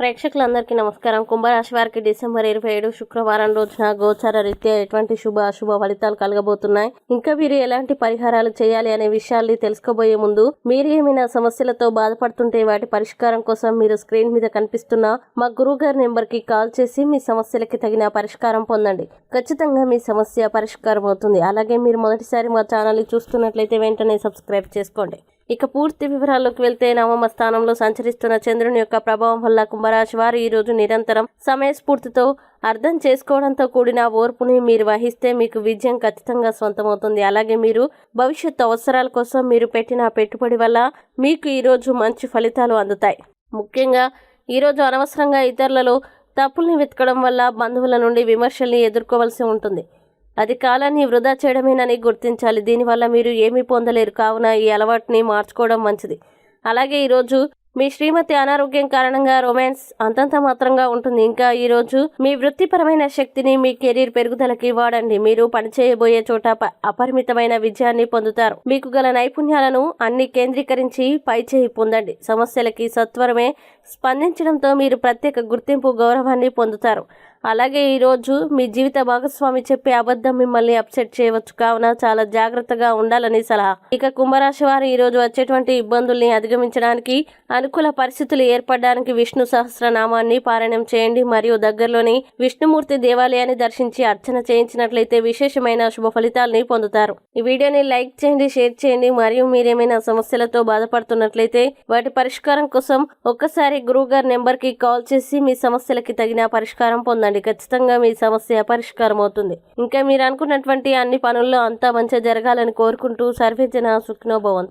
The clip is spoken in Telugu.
ప్రేక్షకులందరికీ నమస్కారం. కుంభరాశి వారికి డిసెంబర్ 27 శుక్రవారం రోజున గోచార రీత్యా ఎటువంటి శుభ అశుభ ఫలితాలు కలగబోతున్నాయి, ఇంకా వీరు ఎలాంటి పరిహారాలు చేయాలి అనే విషయాల్ని తెలుసుకోబోయే ముందు, మీరు ఏమైనా సమస్యలతో బాధపడుతుంటే వాటి పరిష్కారం కోసం మీరు స్క్రీన్ మీద కనిపిస్తున్న మా గురువుగారి నెంబర్ కి కాల్ చేసి మీ సమస్యలకి తగిన పరిష్కారం పొందండి. ఖచ్చితంగా మీ సమస్య పరిష్కారం అవుతుంది. అలాగే మీరు మొదటిసారి మా ఛానల్ ని చూస్తున్నట్లయితే వెంటనే సబ్స్క్రైబ్ చేసుకోండి. ఇక పూర్తి వివరాల్లోకి వెళ్తే, నవమ స్థానంలో సంచరిస్తున్న చంద్రుని యొక్క ప్రభావం వల్ల కుంభరాశి వారు ఈ రోజు నిరంతరం సమయస్ఫూర్తితో అర్థం చేసుకోవడంతో కూడిన ఓర్పుని మీరు వహిస్తే మీకు విజయం ఖచ్చితంగా సొంతమవుతుంది. అలాగే మీరు భవిష్యత్తు అవసరాల కోసం మీరు పెట్టిన పెట్టుబడి వల్ల మీకు ఈరోజు మంచి ఫలితాలు అందుతాయి. ముఖ్యంగా ఈరోజు అనవసరంగా ఇతరులలో తప్పుల్ని వెతకడం వల్ల బంధువుల నుండి విమర్శల్ని ఎదుర్కోవలసి ఉంటుంది. అది కాలాన్ని వృధా చేయడమేనని గుర్తించాలి. దీనివల్ల మీరు ఏమీ పొందలేరు. కావున ఈ అలవాటుని మార్చుకోవడం మంచిది. అలాగే ఈరోజు మీ శ్రీమతి అనారోగ్యం కారణంగా రొమాన్స్ అంతంత మాత్రంగా ఉంటుంది. ఇంకా ఈరోజు మీ వృత్తిపరమైన శక్తిని మీ కెరీర్ పెరుగుదలకి వాడండి. మీరు పనిచేయబోయే చోట అపరిమితమైన విజయాన్ని పొందుతారు. మీకు గల నైపుణ్యాలను అన్ని కేంద్రీకరించి పైచేయి పొందండి. సమస్యలకి సత్వరమే స్పందించడంతో మీరు ప్రత్యేక గుర్తింపు, గౌరవాన్ని పొందుతారు. అలాగే ఈరోజు మీ జీవిత భాగస్వామి చెప్పే అబద్ధం మిమ్మల్ని అప్సెట్ చేయవచ్చు. కావున చాలా జాగ్రత్తగా ఉండాలని సలహా. ఇక కుంభరాశి వారు ఈరోజు వచ్చేటువంటి ఇబ్బందుల్ని అధిగమించడానికి, అనుకూల పరిస్థితులు ఏర్పడడానికి విష్ణు సహస్రనామాన్ని పారాయణం చేయండి. మరియు దగ్గరలోని విష్ణుమూర్తి దేవాలయాన్ని దర్శించి అర్చన చేయించినట్లయితే విశేషమైన శుభ ఫలితాలని పొందుతారు. ఈ వీడియోని లైక్ చేయండి, షేర్ చేయండి. మరియు మీరేమైనా సమస్యలతో బాధపడుతున్నట్లయితే వాటి పరిష్కారం కోసం ఒక్కసారి గురువుగారి నెంబర్ కి కాల్ చేసి మీ సమస్యలకి తగిన పరిష్కారం పొందండి. ఖచ్చితంగా మీ సమస్య పరిష్కారం అవుతుంది. ఇంకా మీరు అనుకున్నటువంటి అన్ని పనుల్లో అంతా మంచిగా జరగాలని కోరుకుంటూ సర్వేజన సుఖినో భవంతు.